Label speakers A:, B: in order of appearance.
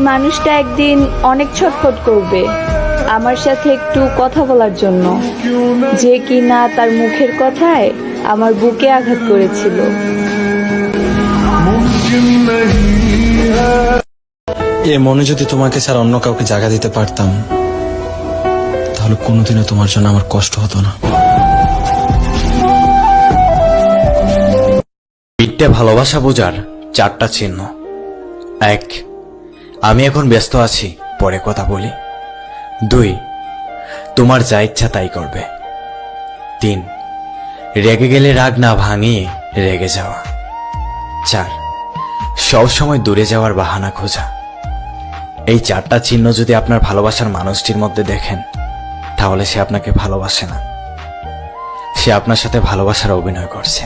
A: মানুষটা একদিন অনেক ছটফট করবে আমার সাথে একটু কথা বলার জন্য, যে কিনা তার মুখের কথায় আমার বুকে আঘাত করেছিল।
B: এ মনে যদি তোমাকে ছাড়া অন্য কাউকে জায়গা দিতে পারতাম, তাহলে কোনোদিনও তোমার জন্য আমার কষ্ট হতো না।
C: বিটটা ভালোবাসা বোঝার 4টা চিহ্ন। 1, আমি এখন ব্যস্ত আছি, পরে কথা বলি। 2, তোমার যা ইচ্ছা তাই করবে। 3, রেগে গেলে রাগ না ভাঙিয়ে রেগে যাওয়া। 4, সব সময় দূরে যাওয়ার বাহানা খোঁজা। এই 4টা চিহ্ন যদি আপনার ভালোবাসার মানুষটির মধ্যে দেখেন, তাহলে সে আপনাকে ভালোবাসে না, সে আপনার সাথে ভালোবাসার অভিনয় করছে।